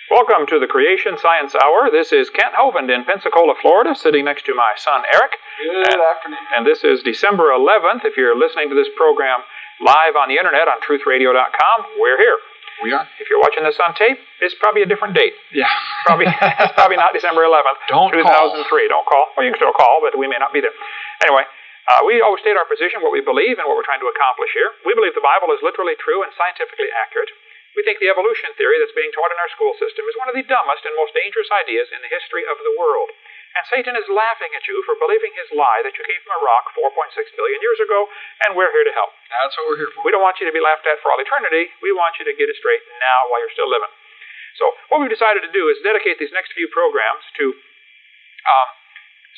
Welcome to the Creation Science Hour. This is Kent Hovind in Pensacola, Florida, sitting next to my son, Eric. Good afternoon. And this is December 11th. If you're listening to this program live on the internet on truthradio.com, we're here. We are. If you're watching this on tape, it's probably a different date. Yeah. It's probably not December 11th, Don't 2003. call. Don't call. Well, you can still call, but we may not be there. Anyway, we always state our position, what we believe, and what we're trying to accomplish here. We believe the Bible is literally true and scientifically accurate. We think the evolution theory that's being taught in our school system is one of the dumbest and most dangerous ideas in the history of the world. And Satan is laughing at you for believing his lie that you came from a rock 4.6 billion years ago, and we're here to help. That's what we're here for. We don't want you to be laughed at for all eternity. We want you to get it straight now while you're still living. So what we've decided to do is dedicate these next few programs to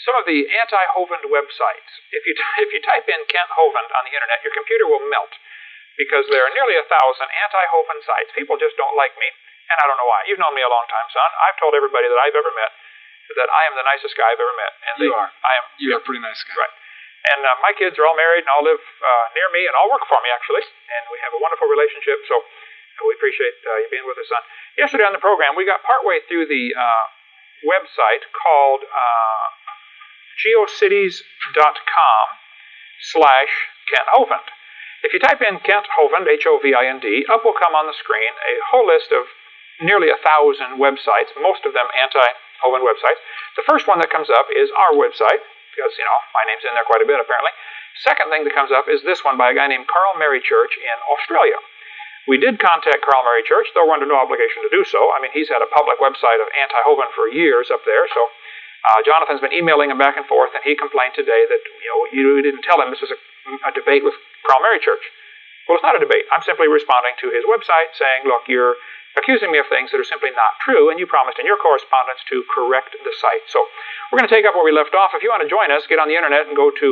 some of the anti-Hovind websites. If you type in Kent Hovind on the internet, your computer will melt, because there are nearly 1,000 anti-Hovind sites. People just don't like me, and I don't know why. You've known me a long time, son. I've told everybody that I've ever met that I am the nicest guy I've ever met. And You are. You're a pretty nice guy. Right. And my kids are all married and all live near me and all work for me, actually. And we have a wonderful relationship, so we appreciate you being with us, son. Yesterday on the program, we got partway through the website called geocities.com/Kent Hovind. If you type in Kent Hovind, Hovind, up will come on the screen a whole list of nearly 1,000 websites, most of them anti-Hovind websites. The first one that comes up is our website, because, my name's in there quite a bit, apparently. Second thing that comes up is this one by a guy named Carl Mary Church in Australia. We did contact Carl Mary Church, though we're under no obligation to do so. I mean, he's had a public website of anti-Hovind for years up there, so Jonathan's been emailing him back and forth, and he complained today that, you didn't tell him this was a debate with Carl Mary Church. Well, it's not a debate. I'm simply responding to his website saying, look, you're accusing me of things that are simply not true, and you promised in your correspondence to correct the site. So we're going to take up where we left off. If you want to join us, get on the internet and go to,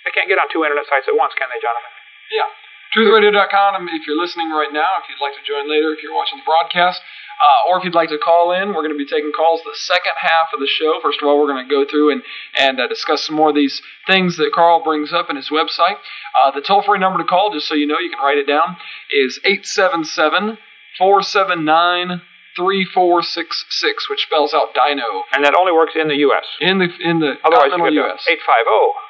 they can't get on 2 internet sites at once, can they, Jonathan? Yeah. Truthradio.com, if you're listening right now, if you'd like to join later, if you're watching the broadcast, or if you'd like to call in, we're going to be taking calls the second half of the show. First of all, we're going to go through and discuss some more of these things that Carl brings up in his website. The toll-free number to call, just so you know, you can write it down, is 877-479-3466, which spells out Dino. And that only works in the U.S. In the Otherwise, continental U.S.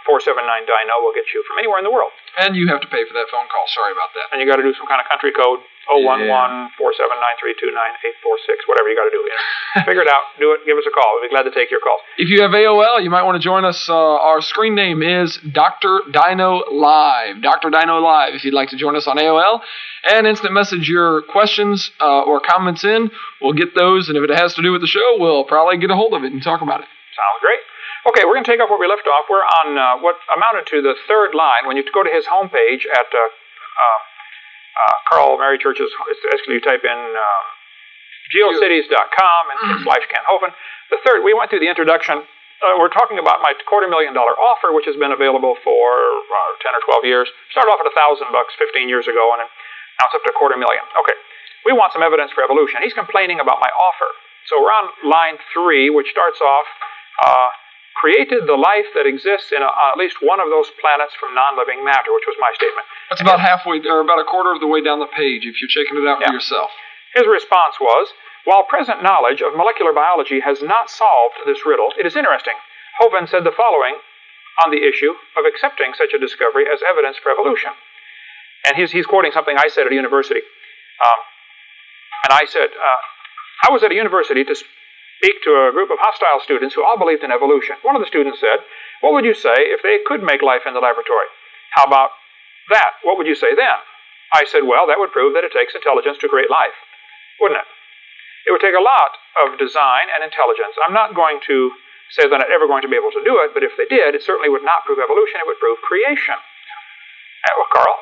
850-479-DINO will get you from anywhere in the world. And you have to pay for that phone call. Sorry about that. And you got to do some kind of country code, 011-479-329-846, whatever you got to do. Figure it out. Do it. Give us a call. We'll be glad to take your calls. If you have AOL, you might want to join us. Our screen name is Dr. Dino Live. Dr. Dino Live, if you'd like to join us on AOL. And instant message your questions or comments in. We'll get those, and if it has to do with the show, we'll probably get a hold of it and talk about it. Sounds great. Okay, we're going to take up where we left off. We're on what amounted to the third line. When you go to his homepage at Carl Mary Church's, actually you type in geocities.com and /Kent Hovind. The third, we went through the introduction. We're talking about my $250,000 offer, which has been available for 10 or 12 years. Started off at $1,000 15 years ago, and now it's up to $250,000. Okay, we want some evidence for evolution. He's complaining about my offer. So we're on line 3, which starts off, created the life that exists in at least one of those planets from non-living matter, which was my statement. That's about halfway, or about a quarter of the way down the page, if you're checking it out for yourself. His response was, while present knowledge of molecular biology has not solved this riddle, it is interesting. Hovind said the following on the issue of accepting such a discovery as evidence for evolution. And he's quoting something I said at a university. And I said, I was at a university to speak to a group of hostile students who all believed in evolution. One of the students said, what would you say if they could make life in the laboratory? How about that? What would you say then? I said, well, that would prove that it takes intelligence to create life, wouldn't it? It would take a lot of design and intelligence. I'm not going to say they're not ever going to be able to do it, but if they did, it certainly would not prove evolution, it would prove creation. Well, Carl,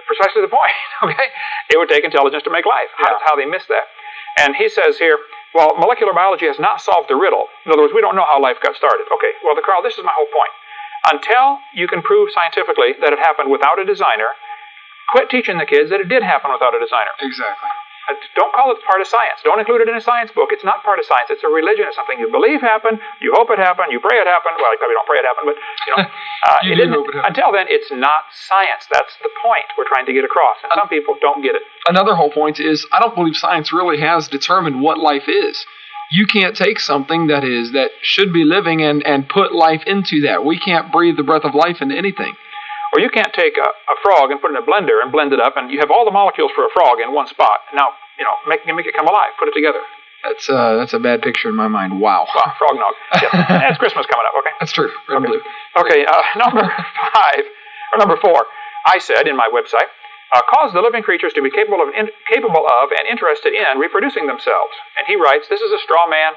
precisely the point, okay? It would take intelligence to make life. How they missed that. And he says here, well, molecular biology has not solved the riddle. In other words, we don't know how life got started. Okay, well, Carl, this is my whole point. Until you can prove scientifically that it happened without a designer, quit teaching the kids that it did happen without a designer. Exactly. Don't call it part of science. Don't include it in a science book. It's not part of science. It's a religion. It's something you believe happened, you hope it happened, you pray it happened. Well, you probably don't pray it happened, but you do hope it happened. Until then, it's not science. That's the point we're trying to get across. And some people don't get it. Another whole point is I don't believe science really has determined what life is. You can't take something that should be living and put life into that. We can't breathe the breath of life into anything. Or you can't take a frog and put it in a blender and blend it up, and you have all the molecules for a frog in one spot. Now, make it come alive. Put it together. That's a bad picture in my mind. Wow. Frog nog. Yeah. It's Christmas coming up, okay? That's true. Red and blue. Okay, number 4. I said in my website, cause the living creatures to be capable of and interested in reproducing themselves. And he writes, this is a straw man.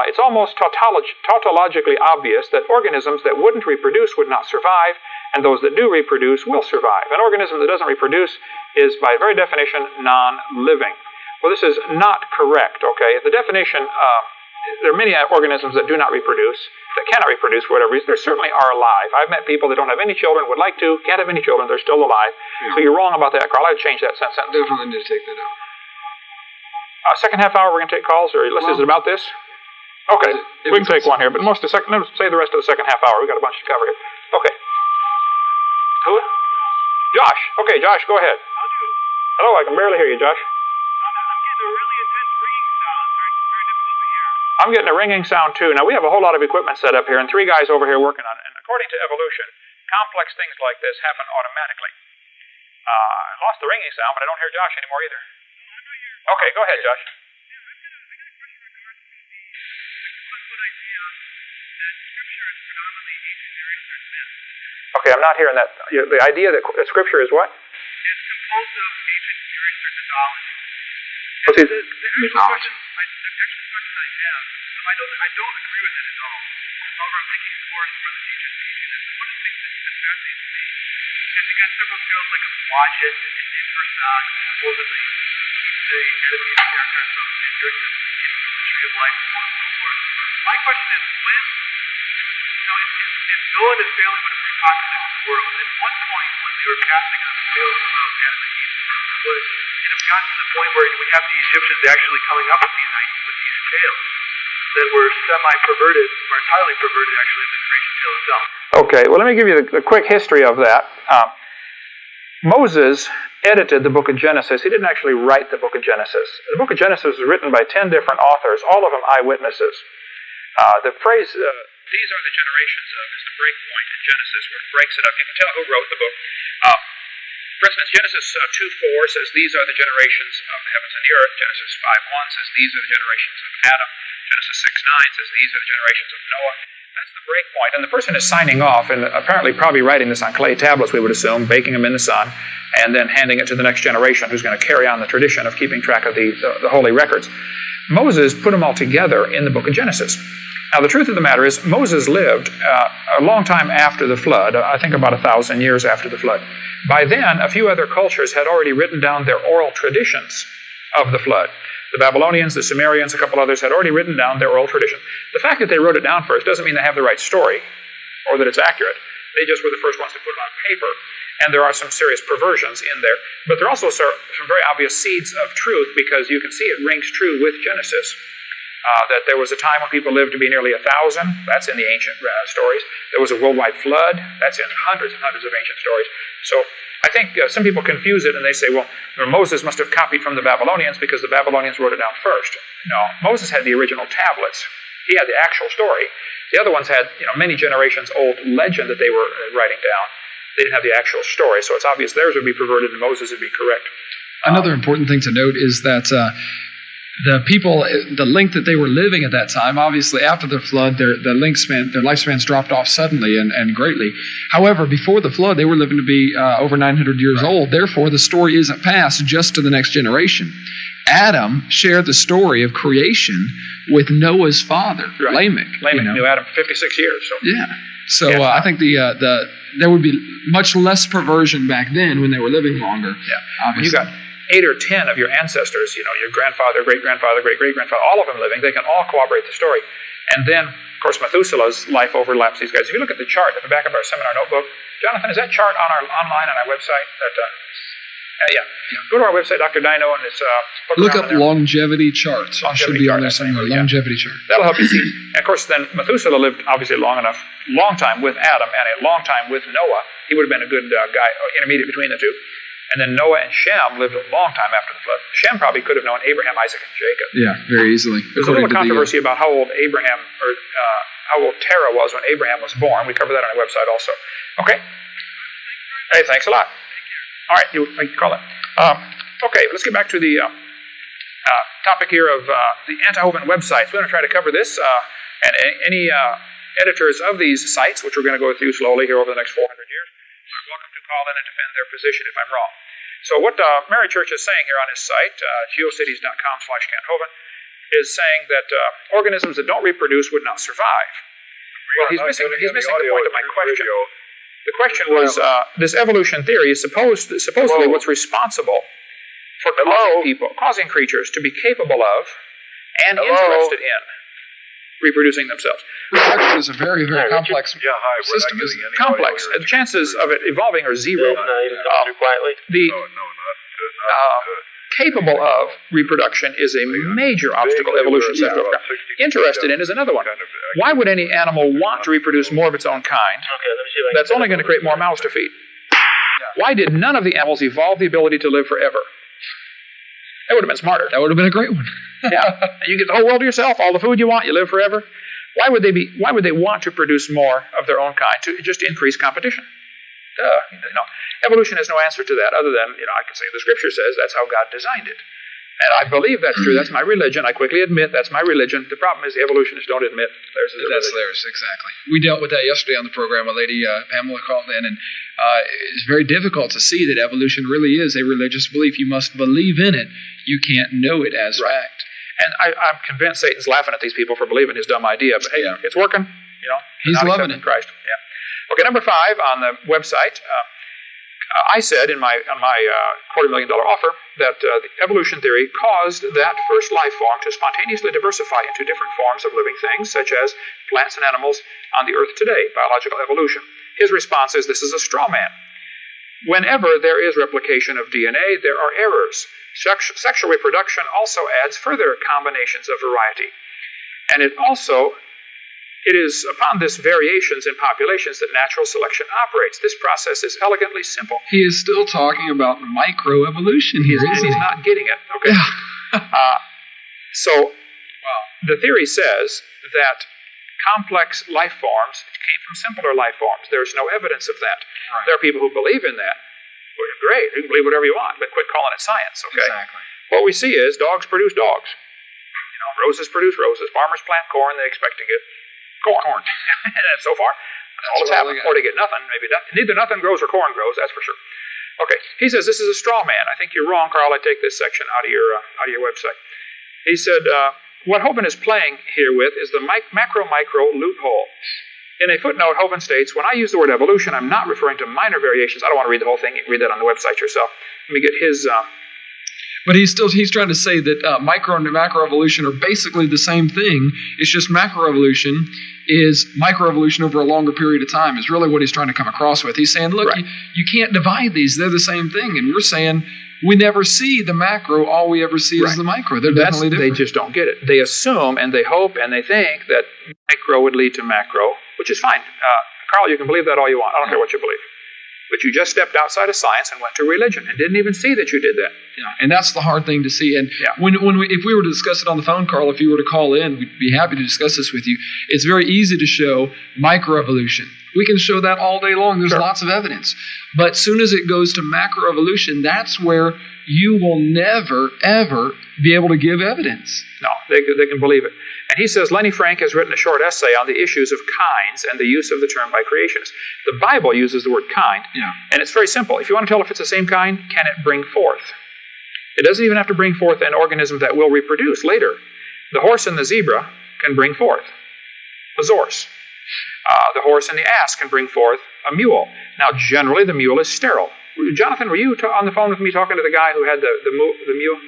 It's almost tautologically obvious that organisms that wouldn't reproduce would not survive, and those that do reproduce will survive. An organism that doesn't reproduce is, by very definition, non-living. Well, this is not correct, okay? The definition, there are many organisms that do not reproduce, that cannot reproduce for whatever reason. There certainly are alive. I've met people that don't have any children, would like to, can't have any children, they're still alive. Yeah. So you're wrong about that, Carl. I'd change that sentence. Definitely need to take that out. Second half hour, we're going to take calls, or is it about this? Okay, we can take one here, but let's say the rest of the second half hour. We've got a bunch to cover here. Okay. Who? Josh. Okay, Josh, go ahead. Hello, I can barely hear you, Josh. I'm getting a ringing sound too. Now, we have a whole lot of equipment set up here, and 3 guys over here working on it. And according to evolution, complex things like this happen automatically. I lost the ringing sound, but I don't hear Josh anymore either. Okay, go ahead, Josh. Okay, I'm not hearing that. The idea that Scripture is what? It's composed of ancient Near Eastern mythology. What's it? The actual question I have, I don't agree with it at all. However, I'm taking a course where the teacher's teaching it. One of the things that fascinates me is you got several tales like of Watchet and Inversnock, supposedly the enemies and characters of during the tree of life and so on and so forth. My question is, if Noah and his family would have repopulated the world, at one point when they were passing on the tales of Adam and Eve, would it have gotten to the point where we have the Egyptians actually coming up with these tales that were semi-perverted or entirely perverted, actually, the creation tale itself? Okay, well, let me give you the quick history of that. Moses edited the book of Genesis. He didn't actually write the book of Genesis. The book of Genesis was written by 10 different authors, all of them eyewitnesses. The phrase, these are the generations of, is the break point in Genesis where it breaks it up. You can tell who wrote the book. For instance, Genesis 2:4 says, these are the generations of the heavens and the earth. Genesis 5:1 says, these are the generations of Adam. Genesis 6:9 says, these are the generations of Noah. That's the break point. And the person is signing off, and apparently probably writing this on clay tablets, we would assume, baking them in the sun, and then handing it to the next generation who's going to carry on the tradition of keeping track of the holy records. Moses put them all together in the book of Genesis. Now, the truth of the matter is, Moses lived a long time after the flood, I think about 1,000 years after the flood. By then, a few other cultures had already written down their oral traditions of the flood. The Babylonians, the Sumerians, a couple others had already written down their oral tradition. The fact that they wrote it down first doesn't mean they have the right story or that it's accurate. They just were the first ones to put it on paper. And there are some serious perversions in there. But there are also some very obvious seeds of truth, because you can see it rings true with Genesis. That there was a time when people lived to be nearly 1,000. That's in the ancient stories. There was a worldwide flood. That's in hundreds and hundreds of ancient stories. So I think some people confuse it, and they say, well, Moses must have copied from the Babylonians because the Babylonians wrote it down first. No, Moses had the original tablets. He had the actual story. The other ones had many generations old legend that they were writing down. They didn't have the actual story, so it's obvious theirs would be perverted and Moses would be correct. Another important thing to note is that the people, the length that they were living at that time, obviously after the flood, their lifespans dropped off suddenly and greatly. However, before the flood, they were living to be over 900 years old. Therefore, the story isn't passed just to the next generation. Adam shared the story of creation with Noah's father, Lamech. Lamech knew Adam for 56 years. So. Yeah. So I think there would be much less perversion back then when they were living longer. Yeah. Obviously. You got 8 or 10 of your ancestors, your grandfather, great-grandfather, great-great-grandfather, all of them living. They can all corroborate the story. And then, of course, Methuselah's life overlaps these guys. If you look at the chart at the back of our seminar notebook, Jonathan, is that chart online on our website? Go to our website, Dr. Dino, and it's look up longevity charts. It should be on there somewhere. Longevity chart. That'll help you see. And of course, then Methuselah lived obviously long time with Adam, and a long time with Noah. He would have been a good guy, intermediate between the two. And then Noah and Shem lived a long time after the flood. Shem probably could have known Abraham, Isaac, and Jacob. Yeah, very easily. There's a little controversy about how old Abraham or how old Terah was when Abraham was born. We cover that on our website also. Okay. Hey, thanks a lot. All right, you call it. Okay, let's get back to the topic here of the anti-Hovind websites. We're going to try to cover this, and any editors of these sites, which we're going to go through slowly here over the next 400 years, are welcome to call in and defend their position if I'm wrong. So what Mary Church is saying here on his site, geocities.com/Kent is saying that organisms that don't reproduce would not survive. Well, he's missing the point of my question. The question was, this evolution theory is supposedly what's responsible for causing creatures to be capable of and interested in reproducing themselves. Reproduction is a very, very complex system. Complex. The chances of it evolving are zero. Capable of reproduction is a major obstacle evolution has to overcome. Interested in is another one. Why would any animal want to reproduce more of its own kind? That's only going to create more mouths to feed. Why did none of the animals evolve the ability to live forever? That would have been smarter. That would have been a great one. You get the whole world to yourself, all the food you want, you live forever. Why would they want to produce more of their own kind to just increase competition? No. Evolution has no answer to that other than, I can say the scripture says that's how God designed it. And I believe that's true. That's my religion. I quickly admit that's my religion. The problem is the evolutionists don't admit theirs is that's theirs, exactly. We dealt with that yesterday on the program. A lady, Pamela, called in, and it's very difficult to see that evolution really is a religious belief. You must believe in it. You can't know it as fact. And I'm convinced Satan's laughing at these people for believing his dumb idea. But hey, it's working. He's loving it. Christ. Yeah. Okay, number 5 on the website. I said on my $250,000 offer that the evolution theory caused that first life form to spontaneously diversify into different forms of living things, such as plants and animals on the earth today, biological evolution. His response is, this is a straw man. Whenever there is replication of DNA, there are errors. Sexual reproduction also adds further combinations of variety. And it is upon this variations in populations that natural selection operates. This process is elegantly simple. He is still talking about microevolution here, isn't he? He's not getting it. Okay. So the theory says that complex life forms came from simpler life forms. There's no evidence of that. Right. There are people who believe in that. Well, great, you can believe whatever you want, but quit calling it science, okay? Exactly. What we see is dogs produce dogs. Roses produce roses. Farmers plant corn, they expect to get corn. And so far, that's all that's happened. Or to get nothing, maybe neither nothing grows or corn grows, that's for sure. Okay, he says this is a straw man. I think you're wrong, Carl. I take this section out of your website. He said, what Hovind is playing here with is the macro-micro loophole. In a footnote, Hovind states, when I use the word evolution, I'm not referring to minor variations. I don't want to read the whole thing. You can read that on the website yourself. Let me get his... But he's trying to say that micro and macroevolution are basically the same thing. It's just macroevolution is microevolution over a longer period of time is really what he's trying to come across with. He's saying, look, right. you can't divide these. They're the same thing. And we're saying we never see the macro. All we ever see is the micro. They're definitely different. They just don't get it. They assume and they hope and they think that micro would lead to macro, which is fine. Carl, you can believe that all you want. I don't care what you believe. But you just stepped outside of science and went to religion and didn't even see that you did that. Yeah, and that's the hard thing to see. And if we were to discuss it on the phone, Carl, if you were to call in, we'd be happy to discuss this with you. It's very easy to show microevolution. We can show that all day long. There's lots of evidence. But as soon as it goes to macroevolution, that's where you will never, ever be able to give evidence. No, they can believe it. And he says Lenny Frank has written a short essay on the issues of kinds and the use of the term by creationists. The Bible uses the word kind, and it's very simple. If you want to tell if it's the same kind, can it bring forth? It doesn't even have to bring forth an organism that will reproduce later. The horse and the zebra can bring forth a zorse. The horse and the ass can bring forth a mule. Now, generally, the mule is sterile. Jonathan, were you on the phone with me talking to the guy who had the mule?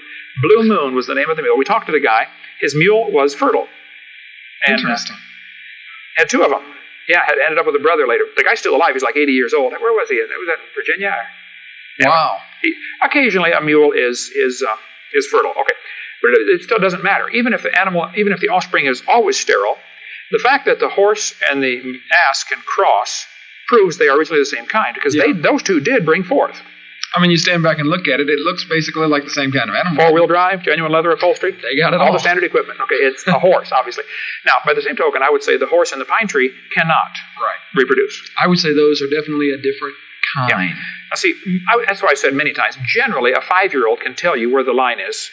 Blue Moon was the name of the mule. We talked to the guy. His mule was fertile. And, interesting. Had 2 of them. Yeah, had ended up with a brother later. The guy's still alive. He's like 80 years old. Where was he? Was that in Virginia? Wow. Occasionally, a mule is fertile. Okay, but it still doesn't matter. Even if the offspring is always sterile, the fact that the horse and the ass can cross proves they are originally the same kind, because those two did bring forth. I mean, you stand back and look at it, it looks basically like the same kind of animal. Four-wheel drive, genuine leather upholstery. They got it all. All the standard equipment. Okay, it's a horse, obviously. Now, by the same token, I would say the horse and the pine tree cannot reproduce. I would say those are definitely a different kind. Yeah. Now, see, that's why I've said many times, generally, a 5-year-old can tell you where the line is.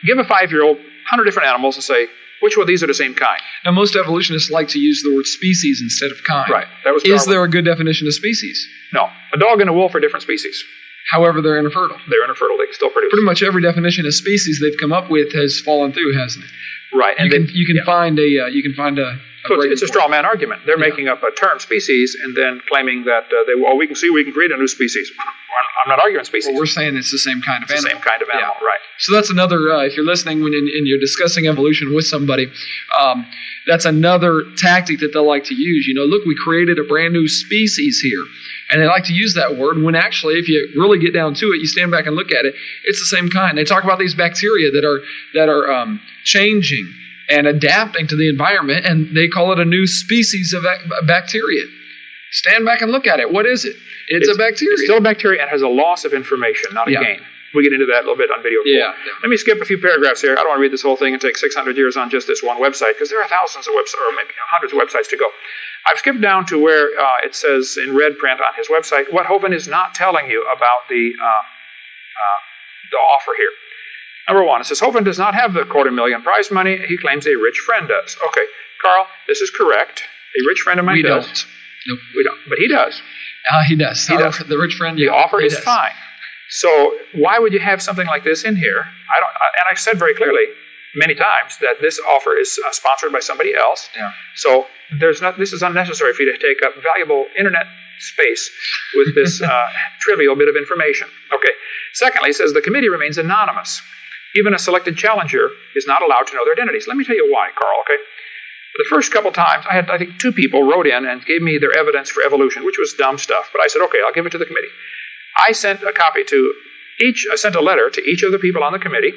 Give a 5-year-old 100 different animals and say, which one of these are the same kind? Now, most evolutionists like to use the word species instead of kind. Right. That was Is there a good definition of species? No. A dog and a wolf are different species. However, they're infertile. They're infertile. They can still produce. Pretty much every definition of species they've come up with has fallen through, hasn't it? Right. And you can find a so it's a straw man argument. They're making up a term species and then claiming that we can create a new species. I'm not arguing species. Well, we're saying it's the same kind of animal. The same kind of animal, right. So that's another, if you're listening and you're discussing evolution with somebody, that's another tactic that they'll like to use. Look, we created a brand new species here. And they like to use that word when actually, if you really get down to it, you stand back and look at it, it's the same kind. They talk about these bacteria that are changing and adapting to the environment, and they call it a new species of bacteria. Stand back and look at it. What is it? It's a bacteria. It's still a bacteria and has a loss of information, not a gain. We'll get into that a little bit on video 4. Yeah. Let me skip a few paragraphs here. I don't want to read this whole thing and take 600 years on just this one website, because there are thousands of websites, or maybe hundreds of websites to go. I've skipped down to where it says in red print on his website what Hovind is not telling you about the offer here. Number 1, it says Hovind does not have the $250,000 prize money. He claims a rich friend does. Okay, Carl, this is correct. A rich friend of mine does. We don't. Nope. We don't. But he does. He does. He does. The rich friend. The offer is fine. So why would you have something like this in here? And I've said very clearly many times that this offer is sponsored by somebody else. Yeah. So this is unnecessary for you to take up valuable internet space with this trivial bit of information. Okay. Secondly, it says the committee remains anonymous. Even a selected challenger is not allowed to know their identities. Let me tell you why, Carl, okay? The first couple times, I think 2 people wrote in and gave me their evidence for evolution, which was dumb stuff. But I said, okay, I'll give it to the committee. I sent a copy to each, I sent a letter to each of the people on the committee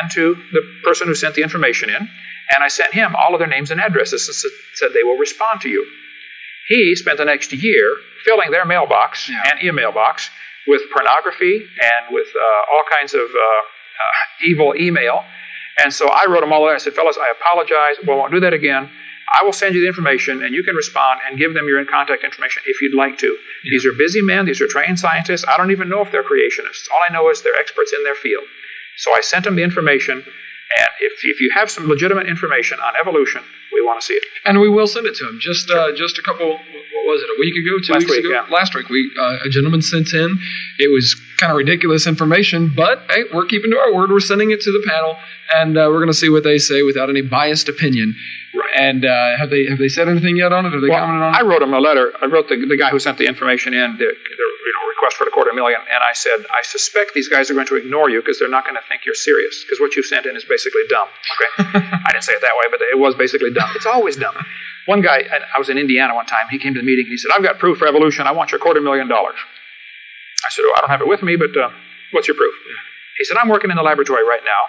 and to the person who sent the information in, and I sent him all of their names and addresses and said they will respond to you. He spent the next year filling their mailbox and email box with pornography and with all kinds of evil email. And so I wrote them all there. I said, fellas, I apologize. We won't do that again. I will send you the information, and you can respond and give them your contact information if you'd like to. Yeah. These are busy men. These are trained scientists. I don't even know if they're creationists. All I know is they're experts in their field. So I sent them the information, and if you have some legitimate information on evolution, we want to see it. And we will send it to them. Just a couple, what was it, a week ago, 2 weeks ago? Yeah. Last week, a gentleman sent in. It was kind of ridiculous information, but hey, we're keeping to our word. We're sending it to the panel, and we're going to see what they say without any biased opinion. Right. And have they said anything yet on it? Have they commented on it? I wrote him a letter. I wrote the guy who sent the information in, the request for the $250,000, and I said, I suspect these guys are going to ignore you because they're not going to think you're serious, because what you sent in is basically dumb. Okay, I didn't say it that way, but it was basically dumb. It's always dumb. One guy, I was in Indiana one time. He came to the meeting and he said, I've got proof for evolution. I want your $250,000. I said, I don't have it with me, but what's your proof? He said, I'm working in the laboratory right now,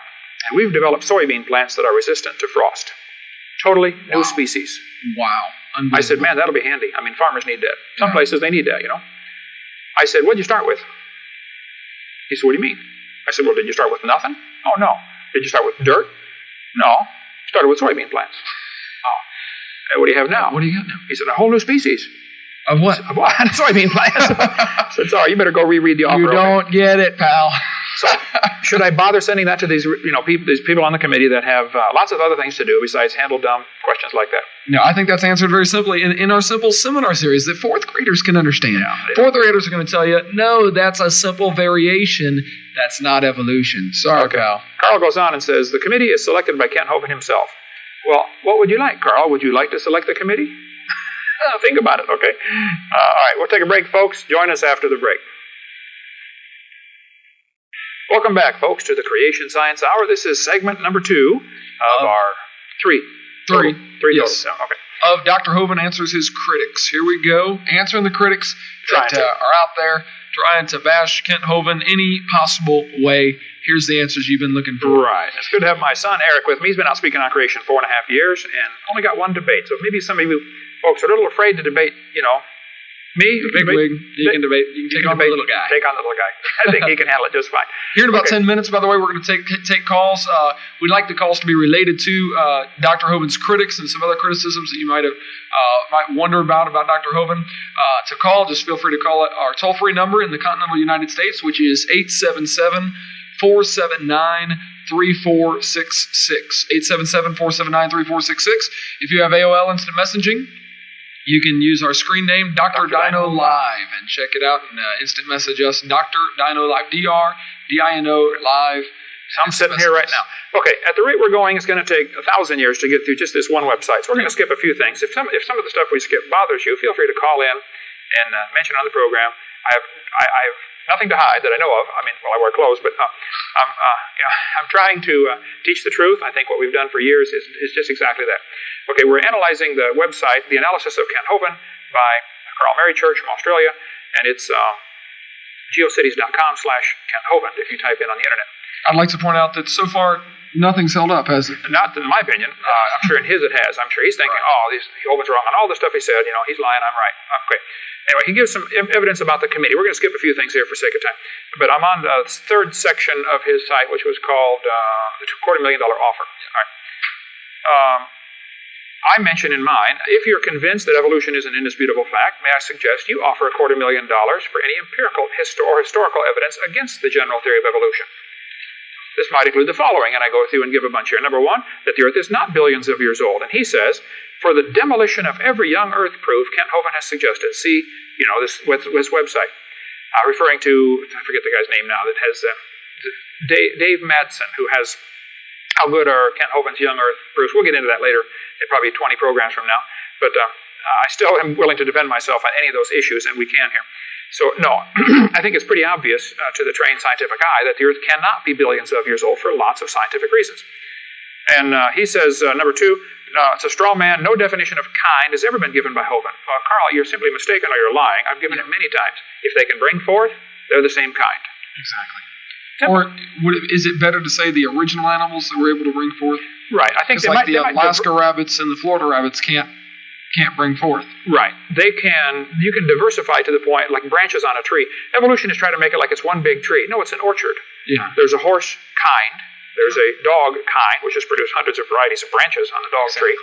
and we've developed soybean plants that are resistant to frost. Totally new species. Wow. I said, man, that'll be handy. I mean, farmers need that. Some places they need that, I said, what'd you start with? He said, what do you mean? I said, well, did you start with nothing? Oh, no. Did you start with dirt? No. Started with soybean plants. Oh. And what do you have now? What do you got now? He said, a whole new species. Of what? Of what? Soybean plants. I said, sorry, you better go reread the offer. You don't get it, pal. So, should I bother sending that to these, these people on the committee that have lots of other things to do besides handle dumb questions like that? No, I think that's answered very simply in our simple seminar series that 4th graders can understand. Yeah, 4th graders are going to tell you, no, that's a simple variation. That's not evolution. Sorry, pal. Carl goes on and says, the committee is selected by Kent Hovind himself. Well, what would you like, Carl? Would you like to select the committee? Think about it, okay? All right, we'll take a break, folks. Join us after the break. Welcome back, folks, to the Creation Science Hour. This is segment number 2 of our three yes. total. Okay. Of Dr. Hovind Answers His Critics. Here we go, answering the critics that are out there trying to bash Kent Hovind any possible way. Here's the answers you've been looking for. Right. It's good to have my son, Eric, with me. He's been out speaking on creation 4.5 years and only got one debate. So maybe some of you folks are a little afraid to debate, me. Big wig. You can debate. You can take on the little guy. Take on the little guy. I think he can handle it just fine. Here in about 10 minutes, by the way, we're going to take calls. We'd like the calls to be related to Dr. Hovind's critics and some other criticisms that you might wonder about Dr. Hovind. To call, just feel free to call our toll-free number in the continental United States, which is 877-479-3466. 877-479-3466. If you have AOL Instant Messaging, you can use our screen name, Dr. Dino Live, and check it out and instant message us, Dr. Dino Live, DRDINO Live. I'm sitting here right now. Okay, at the rate we're going, it's going to take 1,000 years to get through just this one website. So we're going to skip a few things. If some of the stuff we skip bothers you, feel free to call in and mention on the program. I have nothing to hide that I know of. I wear clothes, but I'm trying to teach the truth. I think what we've done for years is just exactly that. Okay, we're analyzing the website, The Analysis of Kent Hovind by Carl Mary Church from Australia, and it's geocities.com/Kent Hovind if you type in on the internet. I'd like to point out that so far, nothing's held up, has it? Not in my opinion. I'm sure in his it has. I'm sure he's thinking, Hovind's wrong on all the stuff he said. He's lying, I'm right. Okay. Anyway, he gives some evidence about the committee. We're going to skip a few things here for sake of time. But I'm on the third section of his site, which was called the $250,000 offer. All right. I mention in mine, if you're convinced that evolution is an indisputable fact, may I suggest you offer $250,000 for any empirical or historical evidence against the general theory of evolution. This might include the following, and I go through and give a bunch here. Number one, that the Earth is not billions of years old. And he says, for the demolition of every young Earth proof, Kent Hovind has suggested. See, this website. Referring to, I forget the guy's name now, that has Dave Madsen, who has how good are Kent Hovind's young Earth proofs. We'll get into that later, in probably 20 programs from now. But I still am willing to defend myself on any of those issues, and we can here. So, no, I think it's pretty obvious to the trained scientific eye that the Earth cannot be billions of years old for lots of scientific reasons. And he says, number two, it's a straw man. No definition of kind has ever been given by Hovind. Carl, you're simply mistaken or you're lying. I've given it many times. If they can bring forth, they're the same kind. Exactly. Or is it better to say the original animals that were able to bring forth? Right. I think the Alaska rabbits and the Florida rabbits can't bring forth. Right. They can. You can diversify to the point like branches on a tree. Evolution is trying to make it like it's one big tree. No, it's an orchard. Yeah. There's a horse kind. There's a dog kind, which has produced hundreds of varieties of branches on the dog tree.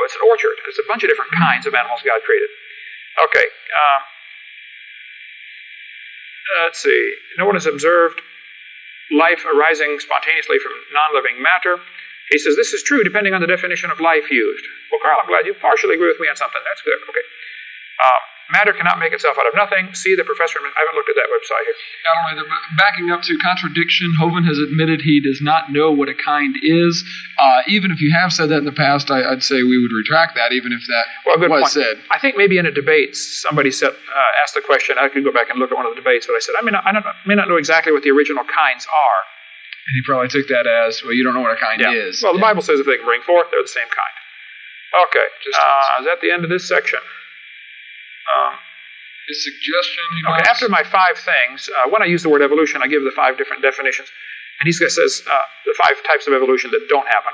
It's an orchard. There's a bunch of different kinds of animals God created. Okay. Let's see. No one has observed life arising spontaneously from non-living matter. He says this is true depending on the definition of life used. Well, Carl, I'm glad you partially agree with me on something. That's good. Okay. Matter cannot make itself out of nothing. See the professor. I haven't looked at that website here. Not only that, but backing up to contradiction, Hovind has admitted he does not know what a kind is. Even if you have said that in the past, I'd say we would retract that, even if that was said. I think maybe in a debate, somebody asked the question. I could go back and look at one of the debates, but I said, I may not know exactly what the original kinds are. And he probably took that as, well, you don't know what a kind is. Well, the Bible says if they can bring forth, they're the same kind. Okay. Is that the end of this section? His suggestion. Okay, after my 5 things, when I use the word evolution, I give the 5 different definitions. And he says the 5 types of evolution that don't happen.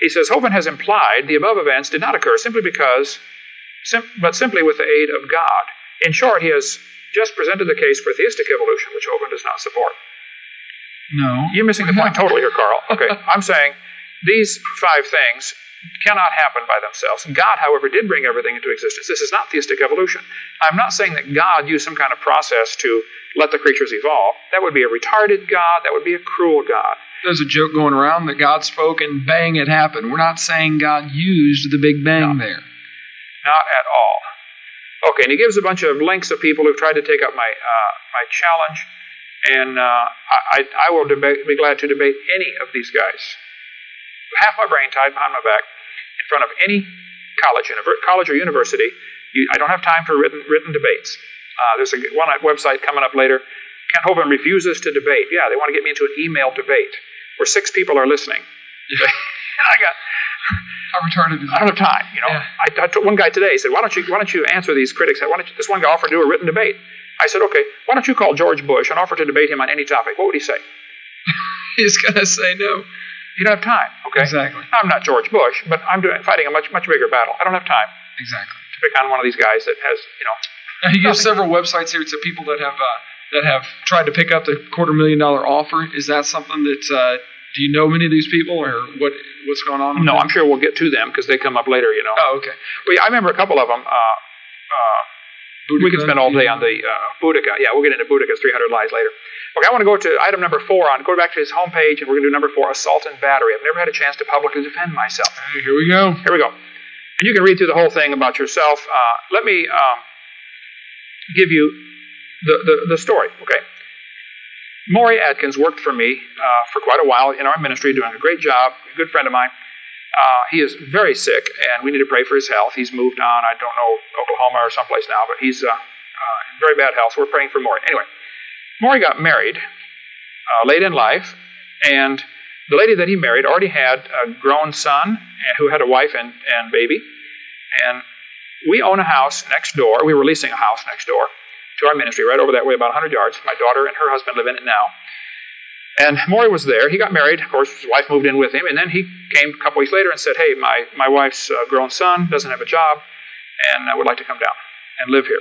He says, Hovind has implied the above events did not occur simply with the aid of God. In short, he has just presented the case for theistic evolution, which Hovind does not support. No. You're missing the point totally here, Carl. Okay, I'm saying these 5 things cannot happen by themselves. God, however, did bring everything into existence. This is not theistic evolution. I'm not saying that God used some kind of process to let the creatures evolve. That would be a retarded God. That would be a cruel God. There's a joke going around that God spoke and bang, it happened. We're not saying God used the Big Bang there. Not at all. Okay, and he gives a bunch of links of people who've tried to take up my challenge, and I will be glad to debate any of these guys. Half my brain tied behind my back in front of any college or university. I don't have time for written debates. There's one website coming up later. Kent Hovind refuses to debate. Yeah, they want to get me into an email debate where 6 people are listening. How retarded is that? I don't have time. Yeah. I told one guy today. He said, "Why don't you answer these critics? This one guy offered to do a written debate." I said, "Okay, why don't you call George Bush and offer to debate him on any topic? What would he say?" He's gonna say no. You don't have time. Okay. Exactly. I'm not George Bush, but I'm fighting a much bigger battle. I don't have time Exactly. to pick on one of these guys that has Now, he gives several websites here to people that have tried to pick up the $250,000 offer. Is that something that do you know many of these people, or what's going on? No, I'm sure we'll get to them because they come up later. Oh, okay. Well, I remember a couple of them. We can spend all day on the Boudica. Yeah, we'll get into Boudica's 300 Lies later. Okay, I want to go to item number 4. Go back to his homepage, and we're going to do number 4, assault and battery. I've never had a chance to publicly defend myself. Hey, here we go. Here we go. And you can read through the whole thing about yourself. Let me give you the story, okay? Maury Atkins worked for me for quite a while in our ministry, doing a great job, a good friend of mine. He is very sick, and we need to pray for his health. He's moved on, I don't know, Oklahoma or someplace now, but he's in very bad health, so we're praying for Maury. Anyway, Maury got married late in life, and the lady that he married already had a grown son who had a wife and baby, and we own a house next door. We were leasing a house next door to our ministry, right over that way, about 100 yards. My daughter and her husband live in it now. And Maury was there. He got married. Of course, his wife moved in with him. And then he came a couple weeks later and said, "Hey, my wife's grown son doesn't have a job, and I would like to come down and live here."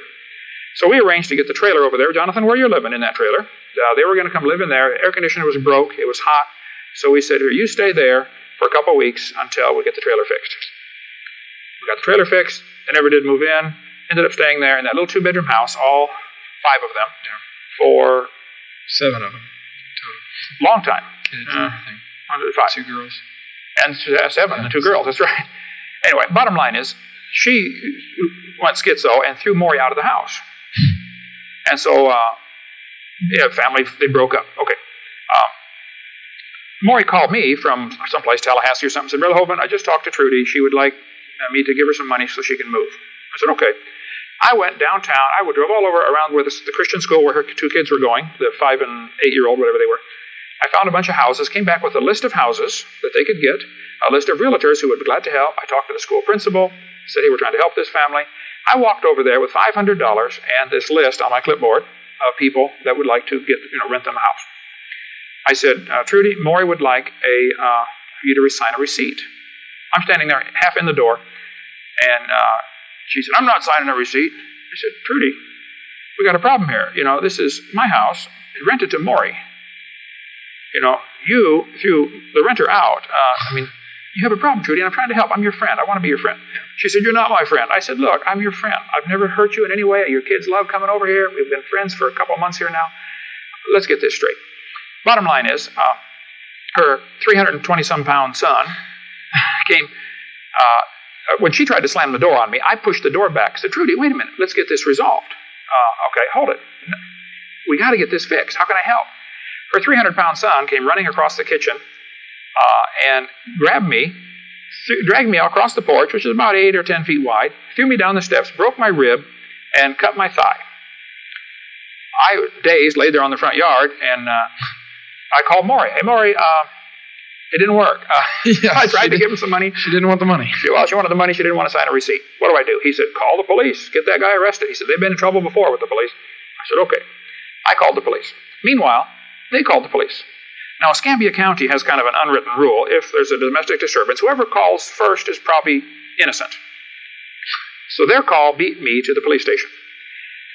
So we arranged to get the trailer over there. Jonathan, where you're living in that trailer. They were going to come live in there. Air conditioner was broke. It was hot. So we said, "Here, you stay there for a couple of weeks until we get the trailer fixed." We got the trailer fixed. They never did move in. Ended up staying there in that little 2-bedroom house, all 5 of them, for 7 of them. long time. Kids and everything. 5. 2 girls. And 7 and 2 girls, that's right. Anyway, bottom line is, she went schizo and threw Maury out of the house. And so, family, they broke up. Okay. Maury called me from someplace, Tallahassee or something, said, "Brother Hovind, I just talked to Trudy. She would like me to give her some money so she can move." I said, "Okay." I went downtown. I drove all over around where the Christian school where her 2 kids were going, the 5 and 8-year-old, whatever they were. I found a bunch of houses, came back with a list of houses that they could get, a list of realtors who would be glad to help. I talked to the school principal, said, "Hey, we're trying to help this family." I walked over there with $500 and this list on my clipboard of people that would like to rent them a house. I said, "Trudy, Maury would like you to sign a receipt." I'm standing there half in the door, and she said, "I'm not signing a receipt." I said, "Trudy, we got a problem here. This is my house. It's rented to Maury. You threw the renter out. You have a problem, Trudy, and I'm trying to help. I'm your friend. I want to be your friend." She said, "You're not my friend." I said, "Look, I'm your friend. I've never hurt you in any way. Your kids love coming over here. We've been friends for a couple of months here now. Let's get this straight." Bottom line is, her 320-some-pound son came. When she tried to slam the door on me, I pushed the door back. I said, "Trudy, wait a minute. Let's get this resolved." "Okay, hold it. We got to get this fixed. How can I help?" Her 300-pound son came running across the kitchen and grabbed me, dragged me across the porch, which is about 8 or 10 feet wide, threw me down the steps, broke my rib, and cut my thigh. I, dazed, laid there on the front yard, and I called Maury. "Hey, Maury, it didn't work. I tried to give him some money." She didn't want the money. She wanted the money. She didn't want to sign a receipt. "What do I do?" He said, "Call the police. Get that guy arrested." He said, "They've been in trouble before with the police." I said, "Okay." I called the police. Meanwhile, they called the police. Now, Escambia County has kind of an unwritten rule. If there's a domestic disturbance, whoever calls first is probably innocent. So their call beat me to the police station.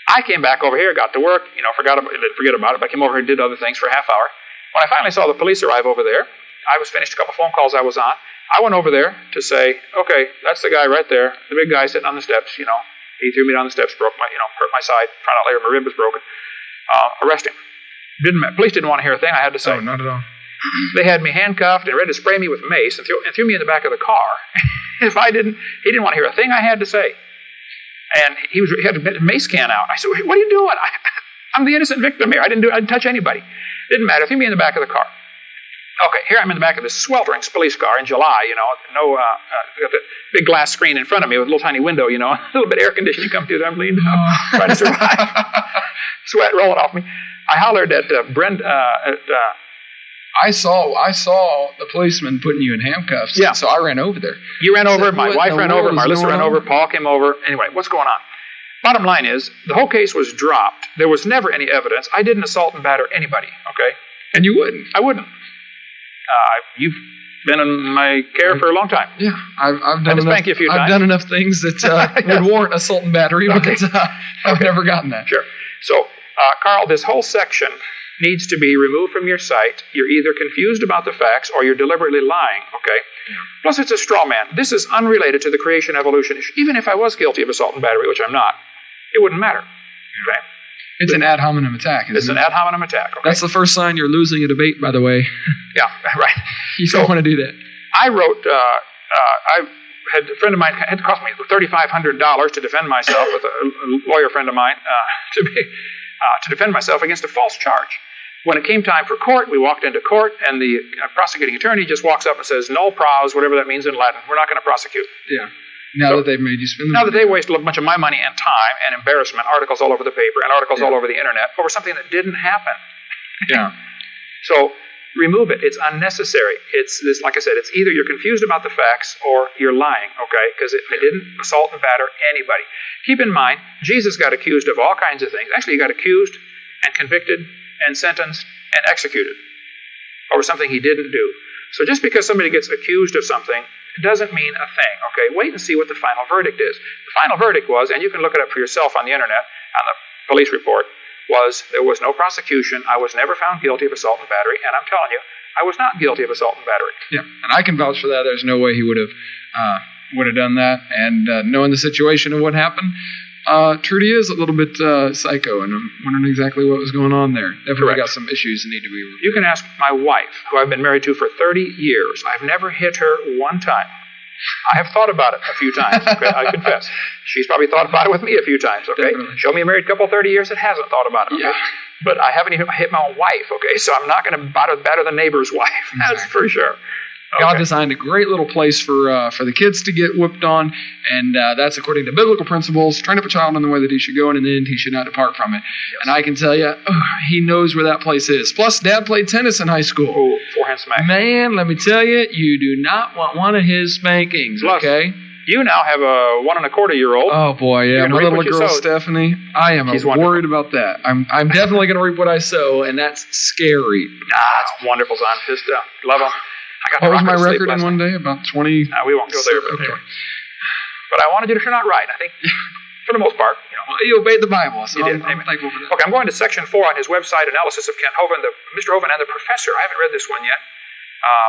I came back over here, got to work, forget about it, but I came over here and did other things for a half hour. When I finally saw the police arrive over there, I was finished a couple phone calls I was on. I went over there to say, "Okay, that's the guy right there, the big guy sitting on the steps, he threw me down the steps, hurt my side, found out later my rib was broken. Arrest him." Police didn't want to hear a thing I had to say. Oh, not at all. They had me handcuffed and ready to spray me with mace and threw me in the back of the car. He didn't want to hear a thing I had to say. And he had a mace can out. I said, "What are you doing? I'm the innocent victim here. I didn't touch anybody." Didn't matter. Threw me in the back of the car. Okay, here I'm in the back of this sweltering police car in July, got the big glass screen in front of me with a little tiny window, a little bit of air conditioning come through there. I'm leaned out, trying to survive. Sweat rolling off me. I hollered at I saw the policeman putting you in handcuffs. Yeah. So I ran over there. You ran over, my what wife in the ran over, world is Marlissa going ran on? over, Paul came over. Anyway, what's going on? Bottom line is, the whole case was dropped. There was never any evidence. I didn't assault and batter anybody, okay? And you wouldn't. I wouldn't. You've been in my care for a long time. Yeah, I've done just enough. spank you a few times. I've done enough things that would warrant assault and battery, but I've never gotten that. Sure. So, Carl, this whole section needs to be removed from your site. You're either confused about the facts or you're deliberately lying, okay? Yeah. Plus, it's a straw man. This is unrelated to the creation evolution issue. Even if I was guilty of assault and battery, which I'm not, it wouldn't matter, okay? It's an ad hominem attack, isn't it? It's an ad hominem attack, okay? That's the first sign you're losing a debate, by the way. Yeah, right. You don't want to do that. I wrote, a friend of mine, it had cost me $3,500 to defend myself with a lawyer friend of mine, to defend myself against a false charge. When it came time for court, we walked into court, and the prosecuting attorney just walks up and says, "Null pros," whatever that means in Latin. We're not going to prosecute. Yeah. Now that they've made you spend Now that they wasted a bunch of my money and time and embarrassment, articles all over the paper and articles all over the internet over something that didn't happen. Yeah. So remove it. It's unnecessary. It's this, like I said, it's either you're confused about the facts or you're lying, okay? Because I didn't assault and batter anybody. Keep in mind, Jesus got accused of all kinds of things. Actually, he got accused and convicted and sentenced and executed over something he didn't do. So just because somebody gets accused of something doesn't mean a thing, okay? Wait and see what the final verdict is. The final verdict was, and you can look it up for yourself on the internet, on the police report, was there was no prosecution. I was never found guilty of assault and battery, and I'm telling you, I was not guilty of assault and battery. Yeah, and I can vouch for that. There's no way he would have done that. And knowing the situation and what happened, Trudy is a little bit psycho, and I'm wondering exactly what was going on there. Definitely got some issues that need to be reviewed. You can ask my wife, who I've been married to for 30 years. I've never hit her one time. I have thought about it a few times, okay? I confess. She's probably thought about it with me a few times, okay? Definitely. Show me a married couple 30 years that hasn't thought about it, okay? Yeah. But I haven't even hit my own wife, okay? So I'm not going to batter the neighbor's wife. That's for sure. Okay. God designed a great little place for the kids to get whipped on, and that's according to biblical principles. Train up a child in the way that he should go, and in the end he should not depart from it. Yes. And I can tell you, he knows where that place is. Plus, Dad played tennis in high school. Oh, forehand smack. Man, let me tell you, you do not want one of his spankings, Plus, okay? You now have a 1 1/4-year-old. Oh, boy, yeah. My little girl, Stephanie, I am worried about that. I'm definitely going to reap what I sow, and that's scary. It's wonderful, son. Just love them. What was my record in one day? About 20? No, we won't go there. But, anyway. But I wanted you to turn out right. I think, for the most part, Well, you obeyed the Bible, so I'm thankful for that. Okay, I'm going to section 4 on his website, Analysis of Kent Hovind. Mr. Hovind and the Professor. I haven't read this one yet.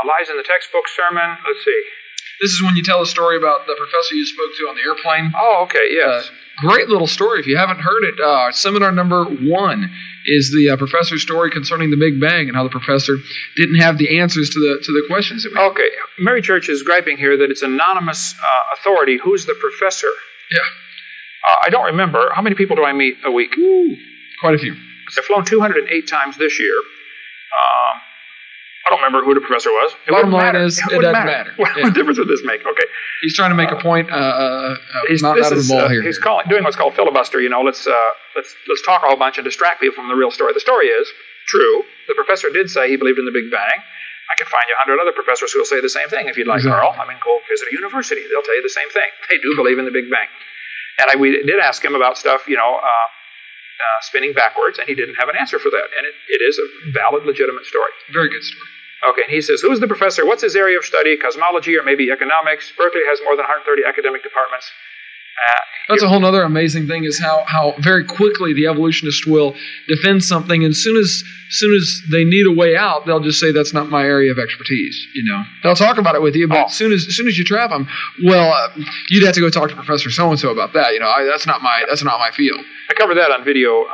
Lies in the textbook sermon. Let's see. This is when you tell a story about the professor you spoke to on the airplane. Oh, okay, yes. Great little story. If you haven't heard it, seminar number 1 is the professor's story concerning the Big Bang and how the professor didn't have the answers to the questions that we had. Okay, Mary Church is griping here that it's anonymous authority. Who's the professor? Yeah. I don't remember. How many people do I meet a week? Quite a few. I've flown 208 times this year. I don't remember who the professor was. Bottom line is, it doesn't matter. What difference would this make? Okay. He's trying to make a point. He's not out of the ball here. He's doing what's called filibuster. You know, let's talk a whole bunch and distract people from the real story. The story is true. The professor did say he believed in the Big Bang. I can find you 100 other professors who will say the same thing if you'd like, Carl. I mean, go visit a university. They'll tell you the same thing. They do believe in the Big Bang. And we did ask him about stuff, spinning backwards, and he didn't have an answer for that. And it is a valid, legitimate story. Very good story. Okay, and he says, who's the professor? What's his area of study? Cosmology or maybe economics? Berkeley has more than 130 academic departments. That's a whole other amazing thing is how very quickly the evolutionists will defend something, and soon as they need a way out, they'll just say that's not my area of expertise. They'll talk about it with you, but as soon as you trap them, you'd have to go talk to Professor so and so about that. That's not my field. I covered that on video